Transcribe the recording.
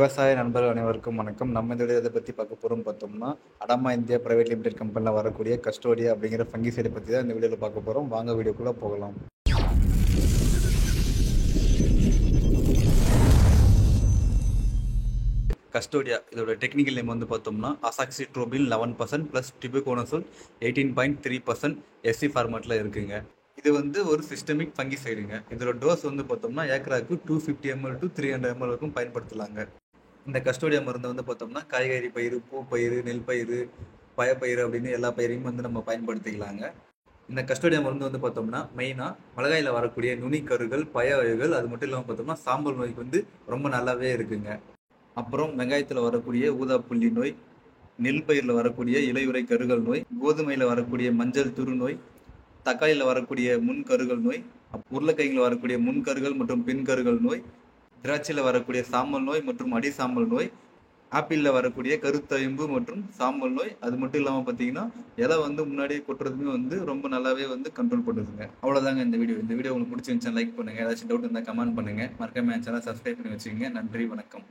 விவசாய நண்பர்கள் அனைவருக்கும் வணக்கம். நம்ம இந்த வீடியோ எதை பற்றி பார்க்க போகிறோம்னு பார்த்தோம்னா, அடாமா இந்தியா பிரைவேட் லிமிடெட் கம்பெனியில் வரக்கூடிய கஸ்டோடியா அப்படிங்கிற ஃபங்கிசைடை பற்றி தான் இந்த வீடியோவில் பார்க்க போகிறோம். வாங்க வீடியோக்குள்ளே போகலாம். கஸ்டோடியா இதோட டெக்னிக்கல் நேம் வந்து பார்த்தோம்னா அசாக்சிட்ரோபின் 11% ப்ளஸ் டிபுகோனசோல் 18.3% எஸ்சி ஃபார்மேட்டில் இருக்குங்க. இது வந்து ஒரு சிஸ்டமிக் ஃபங்கிசைடுங்க. இதோட டோஸ் வந்து பார்த்தோம்னா ஏக்கராக்கு 250 ml to 300 ml வரைக்கும் பயன்படுத்தலாங்க. இந்த கஸ்டோடியா மருந்தை வந்து பார்த்தோம்னா காய்கறி பயிர், பூ பயிர், நெல் பயிர், பயப்பயிர் அப்படின்னு எல்லா பயிரையும் வந்து நம்ம பயன்படுத்திக்கலாங்க. இந்த கஸ்டோடியா மருந்து வந்து பார்த்தோம்னா மெயினாக மிளகாயில் வரக்கூடிய நுனிக்கருகள், பய வகைகள், அது மட்டும் இல்லாமல் பார்த்தோம்னா சாம்பல் நோய்க்கு வந்து ரொம்ப நல்லாவே இருக்குங்க. அப்புறம் வெங்காயத்தில் வரக்கூடிய ஊதா புள்ளி நோய், நெல் பயிரில் வரக்கூடிய இலையுறை கருகள் நோய், கோதுமையில் வரக்கூடிய மஞ்சள் துரு நோய், தக்காளியில் வரக்கூடிய முன்கருகள் நோய், உருளைக்கிழங்கில் வரக்கூடிய முன்கருகள் மற்றும் பின்கருகள் நோய், திராட்சையில் வரக்கூடிய சாம்பல் நோய் மற்றும் அடி சாம்பல் நோய், ஆப்பிளில் வரக்கூடிய கருத்தயம்பு மற்றும் சாம்பல் நோய், அது மட்டும் இல்லாமல் பார்த்தீங்கன்னா இலை வந்து முன்னாடியே கொட்டுறதுமே வந்து ரொம்ப நல்லாவே வந்து கண்ட்ரோல் பண்ணுதுங்க. அவ்வளோதாங்க இந்த வீடியோ. இந்த வீடியோ உங்களுக்கு பிடிச்சிருந்துச்சுன்னா லைக் பண்ணுங்கள். ஏதாச்சும் டவுட் இருந்தால் கமெண்ட் பண்ணுங்கள். மறக்காம என் சேனல் சப்ஸ்கிரைப் பண்ணி வச்சுக்கோங்க. நன்றி, வணக்கம்.